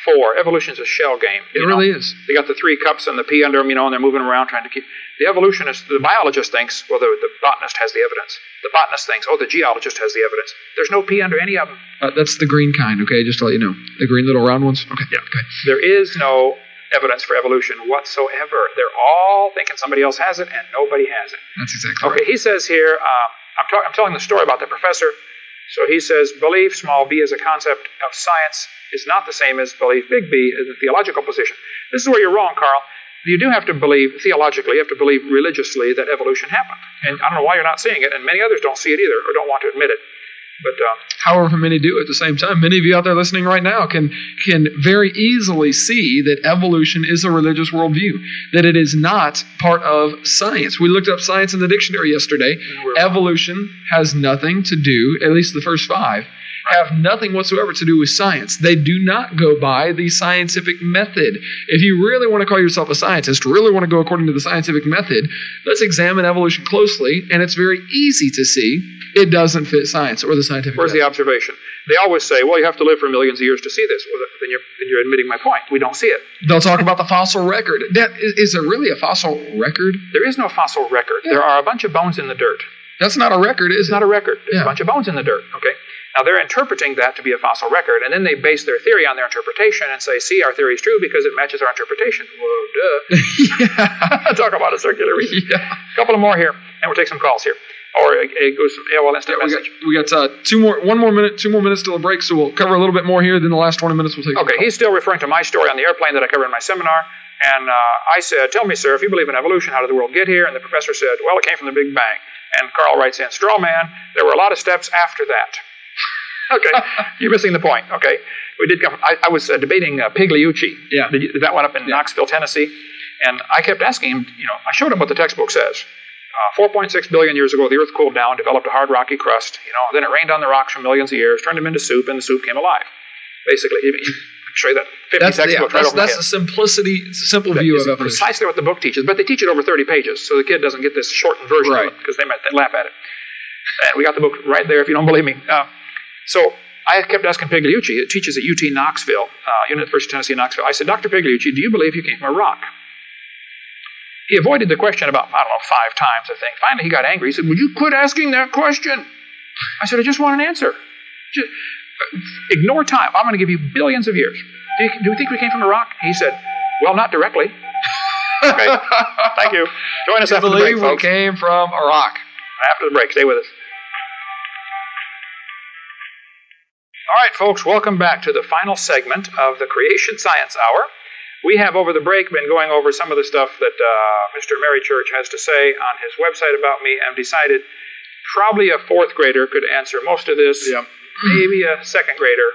4. Evolution's a shell game. It really is. They got the 3 cups and the pea under them, and they're moving around trying to keep. The evolutionist, the biologist thinks, well, the botanist has the evidence. The botanist thinks, the geologist has the evidence. There's no pea under any of them. That's the green kind, okay? Just to let you know. The green little round ones? Okay. Yeah. Okay. There is no evidence for evolution whatsoever. They're all thinking somebody else has it, and nobody has it. That's exactly right. Okay, he says here, I'm telling the story about the professor. So he says, belief, small b, as a concept of science is not the same as belief, big B, as a theological position. This is where you're wrong, Carl. you do have to believe, theologically, you have to believe religiously that evolution happened. And I don't know why you're not seeing it, and many others don't see it either or don't want to admit it. But however many do at the same time, many of you out there listening right now can very easily see that evolution is a religious worldview, that it is not part of science. We looked up science in the dictionary yesterday. Evolution has nothing to do, at least the first 5, have nothing whatsoever to do with science. They do not go by the scientific method. If you really want to call yourself a scientist, really want to go according to the scientific method, let's examine evolution closely, and it's very easy to see it doesn't fit science or the scientific Where's method. the observation? They always say, well, you have to live for millions of years to see this. Well, then you're admitting my point. We don't see it. They'll talk about the fossil record. Is there really a fossil record? There is no fossil record. Yeah. There are a bunch of bones in the dirt. That's not a record, is It's it? not a record. There's Yeah. a bunch of bones in the dirt. Okay. Now, they're interpreting that to be a fossil record, and then they base their theory on their interpretation and say, see, our theory is true because it matches our interpretation. Whoa, duh. Yeah. Talk about a circular reason. Yeah. A couple of more here, and we'll take some calls here. Or it goes some AOL instant message. We got 2 more minutes till the break, so we'll cover a little bit more here. Then the last 20 minutes we'll take. Okay, he's still referring to my story on the airplane that I covered in my seminar. And I said, tell me, sir, if you believe in evolution, how did the world get here? And the professor said, well, it came from the Big Bang. And Carl writes in, straw man, there were a lot of steps after that. Okay, you're missing the point. Okay, we did come. I was debating Pigliucci. Yeah. That one up in Knoxville, Tennessee. And I kept asking him, I showed him what the textbook says. 4.6 billion years ago, the Earth cooled down, developed a hard rocky crust. Then it rained on the rocks for millions of years, turned them into soup, and the soup came alive. Basically, I can show you that 50 textbook right over my That's head. the simplicity, simple view of evolution. Precisely what the book teaches, but they teach it over 30 pages, so the kid doesn't get this shortened version of it because they laugh at it. And we got the book right there if you don't believe me. So I kept asking Pigliucci. It teaches at UT Knoxville, University of Tennessee, Knoxville. I said, Dr. Pigliucci, do you believe you came from a rock? He avoided the question about, 5 times, I think. Finally, he got angry. He said, would you quit asking that question? I said, I just want an answer. Just, ignore time. I'm going to give you billions of years. Do you think we came from a rock? He said, well, not directly. Okay. Thank you. Join us after the break, folks. We came from a rock. After the break. Stay with us. All right, folks. Welcome back to the final segment of the Creation Science Hour. We have, over the break, been going over some of the stuff that Mr. Mary Church has to say on his website about me, and decided probably a 4th grader could answer most of this. Yep. Maybe a 2nd grader,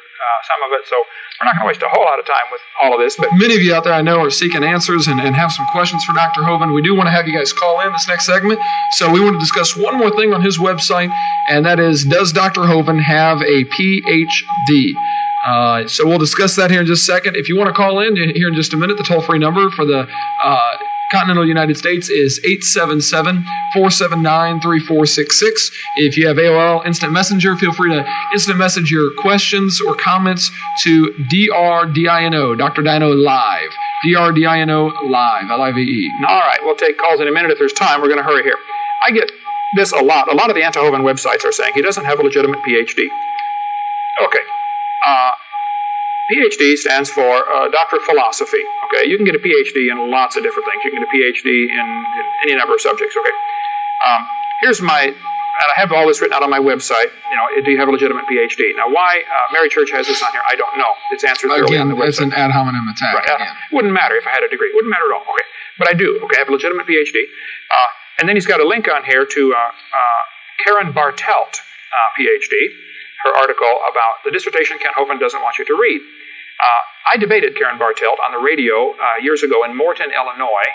some of it. So we're not going to waste a whole lot of time with all of this. But Many of you out there I know are seeking answers and have some questions for Dr. Hovind. We do want to have you guys call in this next segment. So we want to discuss one more thing on his website, and that is, does Dr. Hovind have a PhD? So we'll discuss that here in just a second. If you want to call in here in just a minute, the toll-free number for the continental United States is 877-479-3466. If you have AOL Instant Messenger, feel free to instant message your questions or comments to DRDINO, Dr. Dino Live. DRDINO Live, L-I-V-E. all right, we'll take calls in a minute if there's time. We're going to hurry here. I get this a lot. A lot of the anti-Hovind websites are saying he doesn't have a legitimate PhD. Okay. PhD stands for Doctor of Philosophy. Okay, you can get a PhD in lots of different things. You can get a PhD in any number of subjects. Okay, here's my, and I have all this written out on my website. Do you have a legitimate PhD? Now, why Mary Church has this on here, I don't know. It's answered thoroughly on the website. It's an ad hominem attack. Right, wouldn't matter if I had a degree. Wouldn't matter at all. Okay, but I do. Okay, I have a legitimate PhD. And then he's got a link on here to Karen Bartelt, PhD. Her article about the dissertation Kent Hovind doesn't want you to read. I debated Karen Bartelt on the radio years ago in Morton, Illinois,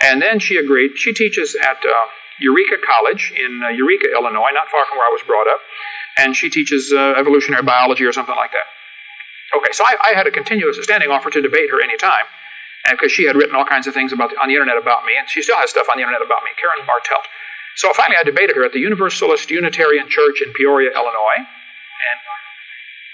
and then she agreed. She teaches at Eureka College in Eureka, Illinois, not far from where I was brought up, and she teaches evolutionary biology or something like that. Okay, so I had a standing offer to debate her anytime, and because she had written all kinds of things on the internet about me, and she still has stuff on the internet about me, Karen Bartelt. So finally I debated her at the Universalist Unitarian Church in Peoria, Illinois. And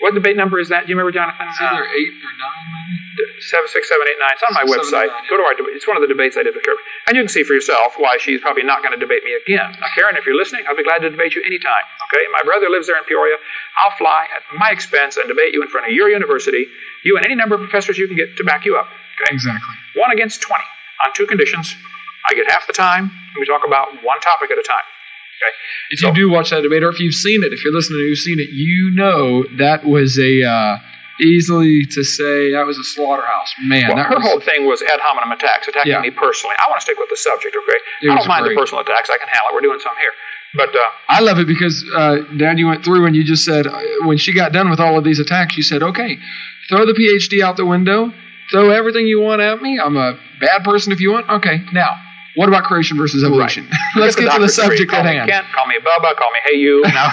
what debate number is that? Do you remember, Jonathan? It's either 8 or 9, maybe? 7, 6, 7, 8, 9. It's on my website. 9, yeah. Go to our debate. It's one of the debates I did with Karen. And you can see for yourself why she's probably not going to debate me again. Now, Karen, if you're listening, I'll be glad to debate you anytime. Okay? My brother lives there in Peoria. I'll fly at my expense and debate you in front of your university, you and any number of professors you can get to back you up. Okay? Exactly. 1 against 20 on 2 conditions. I get half the time, and we talk about one topic at a time. Okay. If you do watch that debate, or if you've seen it, if you're listening and you've seen it, you know that was a easily to say that was a slaughterhouse. Man, well, her whole thing was ad hominem attacks, attacking me personally. I want to stick with the subject, okay? I don't mind the personal attacks. I can handle it. We're doing some here. But I love it because, Dad, you went through and you just said, when she got done with all of these attacks, you said, okay, throw the PhD out the window, throw everything you want at me. I'm a bad person if you want. Okay, now, what about creation versus evolution? Right. Let's get to the subject at hand. Call me Bubba, call me Hey You. Now,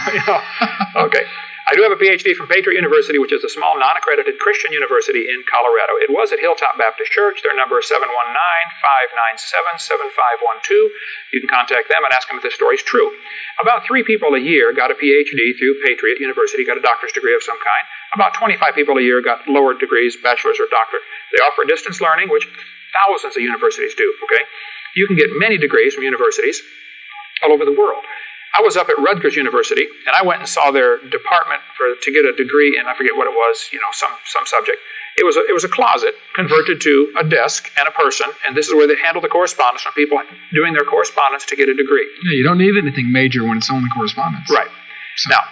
okay. I do have a PhD from Patriot University, which is a small, non-accredited Christian university in Colorado. It was at Hilltop Baptist Church. Their number is 719-597-7512. You can contact them and ask them if this story is true. About 3 people a year got a PhD through Patriot University, got a doctorate degree of some kind. About 25 people a year got lower degrees, bachelor's or doctorate. They offer distance learning, which thousands of universities do, okay? You can get many degrees from universities all over the world. I was up at Rutgers University, and I went and saw their department to get a degree in, I forget what it was, some subject. It was a closet converted to a desk and a person, and this is where they handle the correspondence from people doing their correspondence to get a degree. Yeah, you don't need anything major when it's only correspondence. Right. So. Now,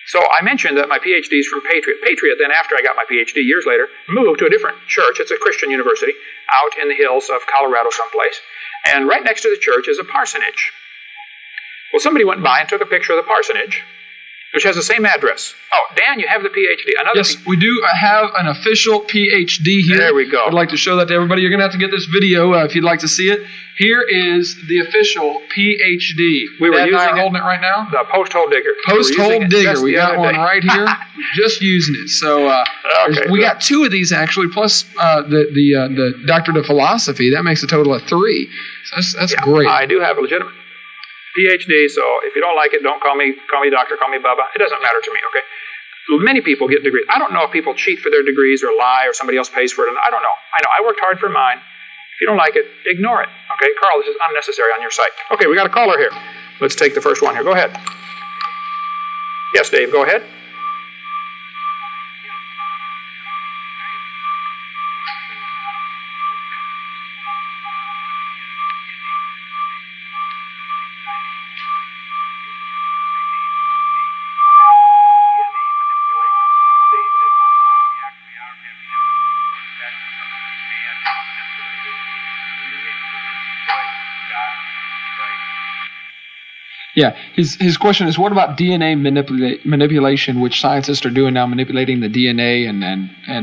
so I mentioned that my PhD is from Patriot. Patriot, then after I got my PhD years later, moved to a different church. It's a Christian university out in the hills of Colorado someplace. And right next to the church is a parsonage. Well, somebody went by and took a picture of the parsonage, which has the same address. Oh, Dan, you have the PhD. Yes, we do have an official PhD here. There we go. I'd like to show that to everybody. You're going to have to get this video if you'd like to see it. Here is the official PhD. We were using holding it right now. The post-hole digger. Post-hole digger. We got one right here. Just using it. So we got 2 of these actually, plus the doctorate of philosophy. That makes a total of 3. So that's great. I do have a legitimate PhD, so if you don't like it, don't call me doctor, call me Bubba. It doesn't matter to me, okay? Many people get degrees. I don't know if people cheat for their degrees or lie or somebody else pays for it. I don't know. I worked hard for mine. If you don't like it, ignore it, okay? Carl, this is unnecessary on your site. Okay, we got a caller here. Let's take the first one here. Go ahead. Yes, Dave, go ahead. Yeah, his question is, what about DNA manipulation, which scientists are doing now, manipulating the DNA and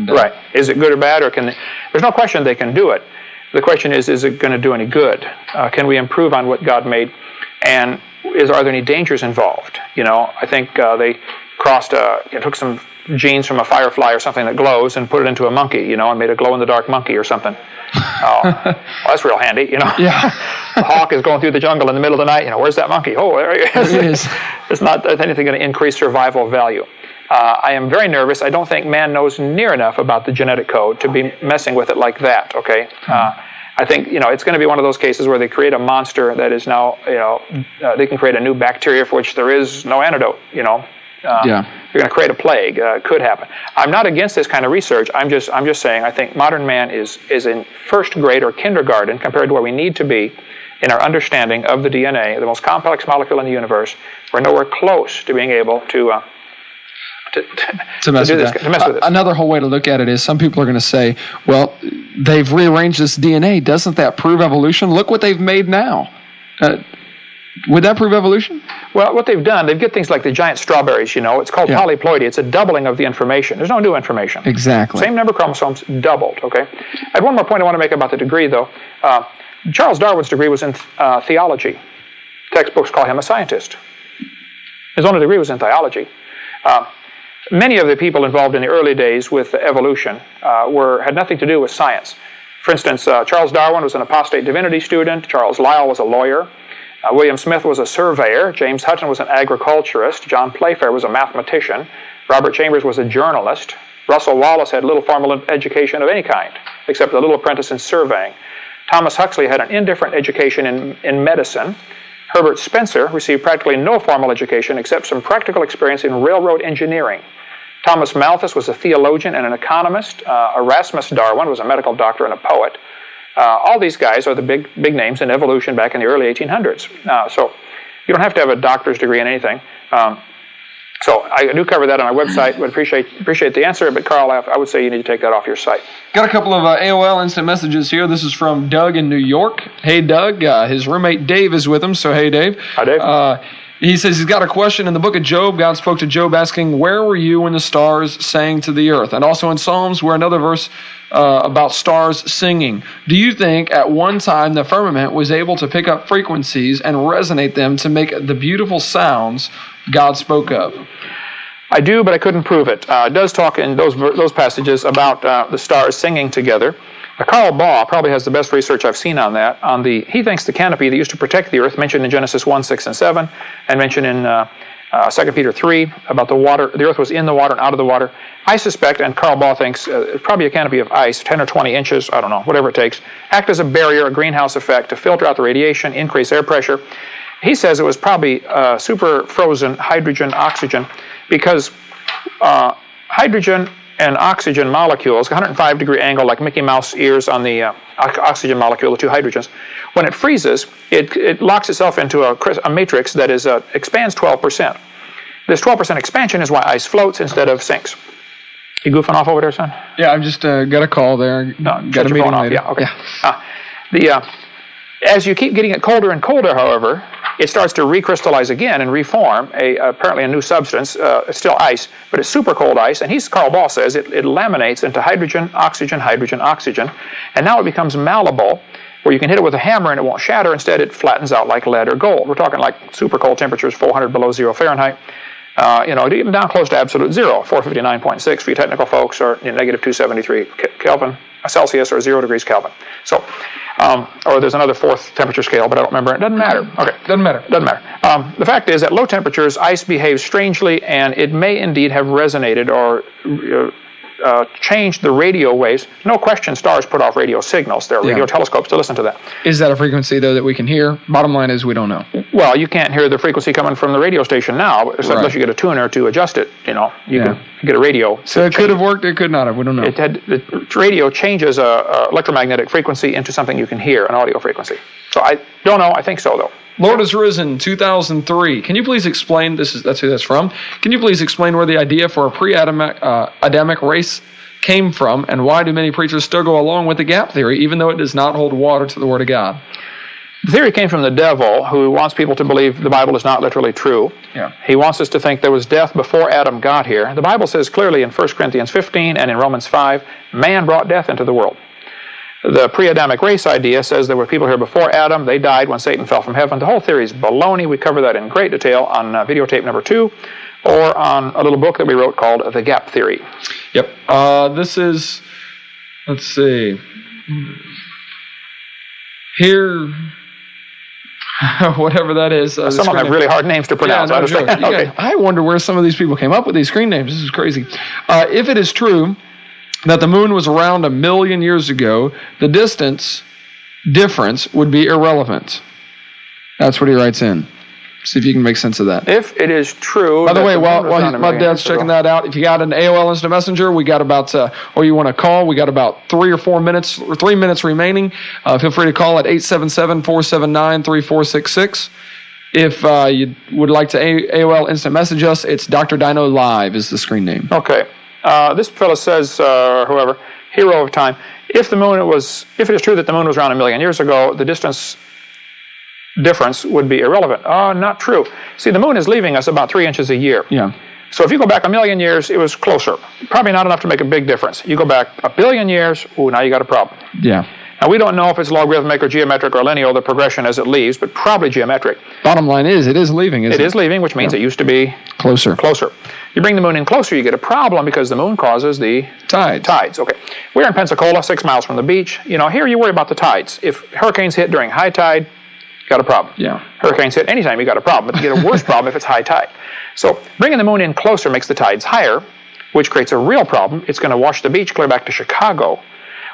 right. Is it good or bad, or there's no question they can do it. The question is it going to do any good? Can we improve on what God made? And are there any dangers involved? I think they took some genes from a firefly or something that glows and put it into a monkey, and made a glow-in-the-dark monkey or something. Well, that's real handy, Yeah. The hawk is going through the jungle in the middle of the night. Where's that monkey? Oh, there he is. There it is. It's not anything going to increase survival value. I am very nervous. I don't think man knows near enough about the genetic code to be messing with it like that, okay? I think, it's going to be one of those cases where they create a monster that is now, they can create a new bacteria for which there is no antidote, They're going to create a plague. Could happen. I'm not against this kind of research. I'm just saying I think modern man is in first grade or kindergarten compared to where we need to be in our understanding of the DNA, the most complex molecule in the universe. We're nowhere close to being able to mess with this. Another whole way to look at it is some people are going to say, well, they've rearranged this DNA. Doesn't that prove evolution? Look what they've made now. Would that prove evolution? Well, what they've done, they've got things like the giant strawberries, It's called polyploidy. It's a doubling of the information. There's no new information. Exactly. Same number of chromosomes, doubled, okay? I have one more point I want to make about the degree, though. Charles Darwin's degree was in theology. Textbooks call him a scientist. His only degree was in theology. Many of the people involved in the early days with evolution had nothing to do with science. For instance, Charles Darwin was an apostate divinity student. Charles Lyell was a lawyer. William Smith was a surveyor. James Hutton was an agriculturist. John Playfair was a mathematician. Robert Chambers was a journalist. Russell Wallace had little formal education of any kind, except a little apprentice in surveying. Thomas Huxley had an indifferent education in medicine. Herbert Spencer received practically no formal education except some practical experience in railroad engineering. Thomas Malthus was a theologian and an economist. Erasmus Darwin was a medical doctor and a poet. All these guys are the big names in evolution back in the early 1800s. So you don't have to have a doctor's degree in anything. So I do cover that on our website. Would appreciate the answer, but Carl, I would say you need to take that off your site. Got a couple of AOL instant messages here. This is from Doug in New York. Hey, Doug. His roommate Dave is with him, so hey, Dave. Hi, Dave. He says he's got a question. In the book of Job, God spoke to Job asking, where were you when the stars sang to the earth? And also in Psalms, where another verse about stars singing. Do you think at one time the firmament was able to pick up frequencies and resonate them to make the beautiful sounds God spoke of? I do, but I couldn't prove it. It does talk in those passages about the stars singing together. Carl Baugh probably has the best research I've seen on that. He thinks the canopy that used to protect the earth, mentioned in Genesis 1, 6, and 7, and mentioned in 2 Peter 3, about the water, the earth was in the water and out of the water. I suspect, and Carl Baugh thinks, it's probably a canopy of ice, 10 or 20 inches, I don't know, whatever it takes, act as a barrier, a greenhouse effect to filter out the radiation, increase air pressure. He says it was probably super frozen hydrogen, oxygen, because hydrogen and oxygen molecules, 105-degree angle like Mickey Mouse ears on the oxygen molecule, the two hydrogens. When it freezes, it locks itself into a matrix that expands 12%. This 12% expansion is why ice floats instead of sinks. You goofing off over there, son? Yeah, I've just got a call there. Got a meeting later. Yeah, okay. Yeah. As you keep getting it colder and colder, however, it starts to recrystallize again and reform apparently a new substance. It's still ice, but it's super cold ice. And Carl Baugh says it laminates into hydrogen, oxygen, hydrogen, oxygen. And now it becomes malleable, where you can hit it with a hammer and it won't shatter. Instead, it flattens out like lead or gold. We're talking like super cold temperatures, 400 below zero Fahrenheit. Even down close to absolute zero, 459.6 for you technical folks, or negative 273 Kelvin, Celsius, or 0 degrees Kelvin. So, or there's another fourth temperature scale, but I don't remember. It doesn't matter. Okay, doesn't matter. The fact is, at low temperatures, ice behaves strangely, and it may indeed have resonated or changed the radio waves. No question, stars put off radio signals. There are radio telescopes to listen to that. Is that a frequency, though, that we can hear? Bottom line is we don't know. Well, you can't hear the frequency coming from the radio station now, unless you get a tuner to adjust it. You can get a radio. So it could have worked, it could not have. We don't know. The radio changes a electromagnetic frequency into something you can hear, an audio frequency. So I don't know. I think so, though. Lord Has Risen, 2003. Can you please explain, that's who that's from, can you please explain where the idea for a pre-Adamic race came from, and why do many preachers still go along with the gap theory, even though it does not hold water to the Word of God? The theory came from the devil, who wants people to believe the Bible is not literally true. Yeah. He wants us to think there was death before Adam got here. The Bible says clearly in 1 Corinthians 15 and in Romans 5, man brought death into the world. The pre-Adamic race idea says there were people here before Adam. They died when Satan fell from heaven. The whole theory is baloney. We cover that in great detail on videotape number 2, or on a little book that we wrote called The Gap Theory. Yep. This is, let's see, here, whatever that is. Some of them have really hard names to pronounce. Yeah, no, okay. I wonder where some of these people came up with these screen names. This is crazy. If it is true that the moon was around 1 million years ago, the distance difference would be irrelevant. That's what he writes in. See if you can make sense of that. If it is true. By the way, while Dad's checking that out, if you got an AOL Instant Messenger, we got about, or you want to call, we got about 3 or 4 minutes, or 3 minutes remaining. Feel free to call at 877-479-3466. If you would like to AOL Instant Message us, it's Dr. Dino Live is the screen name. Okay. This fellow says, whoever, hero of time, if it is true that the moon was around 1 million years ago, the distance difference would be irrelevant. Not true. See, the moon is leaving us about 3 inches a year. Yeah. So if you go back 1 million years, it was closer. Probably not enough to make a big difference. You go back 1 billion years, now you got a problem. Yeah. Now, we don't know if it's logarithmic or geometric or lineal, the progression as it leaves, but probably geometric. Bottom line is, it is leaving, isn't it? It is leaving, which means it used to be closer. You bring the moon in closer, you get a problem because the moon causes the tides. Okay. We're in Pensacola, 6 miles from the beach. Here you worry about the tides. If hurricanes hit during high tide, you got a problem. Yeah. Hurricanes hit anytime, you got a problem, but you get a worse problem if it's high tide. So bringing the moon in closer makes the tides higher, which creates a real problem. It's going to wash the beach clear back to Chicago.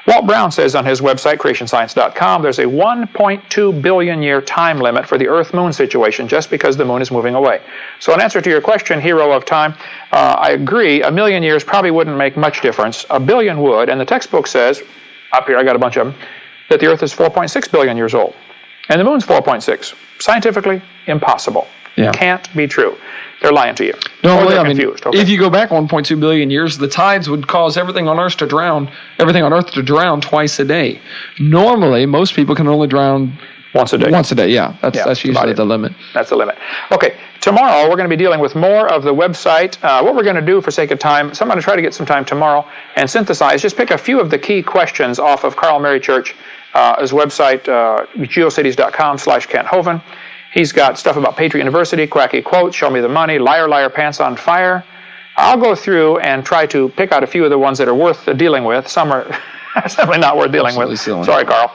Walt Brown says on his website, creationscience.com, there's a 1.2 billion year time limit for the Earth-Moon situation just because the moon is moving away. So in answer to your question, hero of time, I agree, 1 million years probably wouldn't make much difference. 1 billion would, and the textbook says, up here I got a bunch of them, that the Earth is 4.6 billion years old. And the moon's 4.6. Scientifically, impossible. Yeah. Can't be true. They're lying to you. No, Or really, they're I mean, confused. Okay. if you go back 1.2 billion years, the tides would cause everything on Earth to drown twice a day. Normally, most people can only drown Once a day. Yeah. That's usually the limit. That's the limit. Okay, tomorrow we're going to be dealing with more of the website. What we're going to do for sake of time, so I'm going to try to get some time tomorrow and synthesize, just pick a few of the key questions off of Carl Mary Church's website, geocities.com/Kent Hovind. He's got stuff about Patriot University, quacky quotes, show me the money, liar, liar, pants on fire. I'll go through and try to pick out a few of the ones that are worth dealing with. Some are simply not worth dealing with. Sorry, Carl.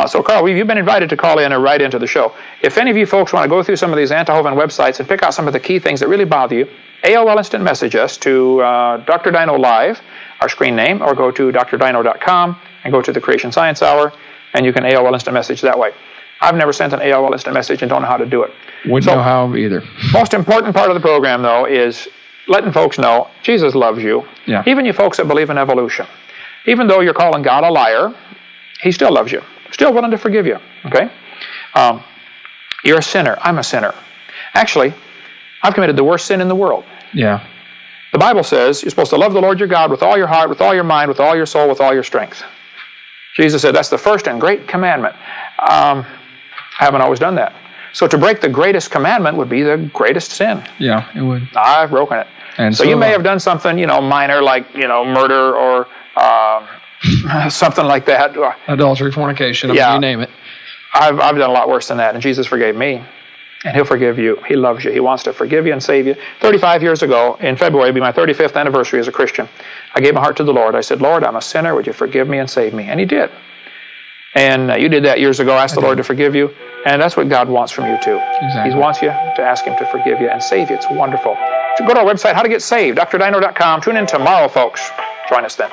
So, Carl, you've been invited to call in or write into the show. If any of you folks want to go through some of these anti-Hovind websites and pick out some of the key things that really bother you, AOL Instant Message us to Dr. Dino Live, our screen name, or go to drdino.com and go to the Creation Science Hour, and you can AOL Instant Message that way. I've never sent an AOL Instant Message and don't know how to do it. Wouldn't know how either. Most important part of the program, though, is letting folks know Jesus loves you. Yeah. Even you folks that believe in evolution. Even though you're calling God a liar, He still loves you. Still willing to forgive you. Okay? You're a sinner. I'm a sinner. Actually, I've committed the worst sin in the world. Yeah. The Bible says you're supposed to love the Lord your God with all your heart, with all your mind, with all your soul, with all your strength. Jesus said that's the first and great commandment. I haven't always done that. So to break the greatest commandment would be the greatest sin. Yeah, it would. I've broken it. And so you may have done something, minor, like, murder or something like that. Adultery, fornication, you name it. I've done a lot worse than that, and Jesus forgave me. And He'll forgive you. He loves you. He wants to forgive you and save you. 35 years ago, in February, it'll be my 35th anniversary as a Christian, I gave my heart to the Lord. I said, Lord, I'm a sinner. Would you forgive me and save me? And He did. And you did that years ago. Ask the Lord to forgive you. And that's what God wants from you, too. Exactly. He wants you to ask Him to forgive you and save you. It's wonderful. So go to our website, how to get saved, drdino.com. Tune in tomorrow, folks. Join us then.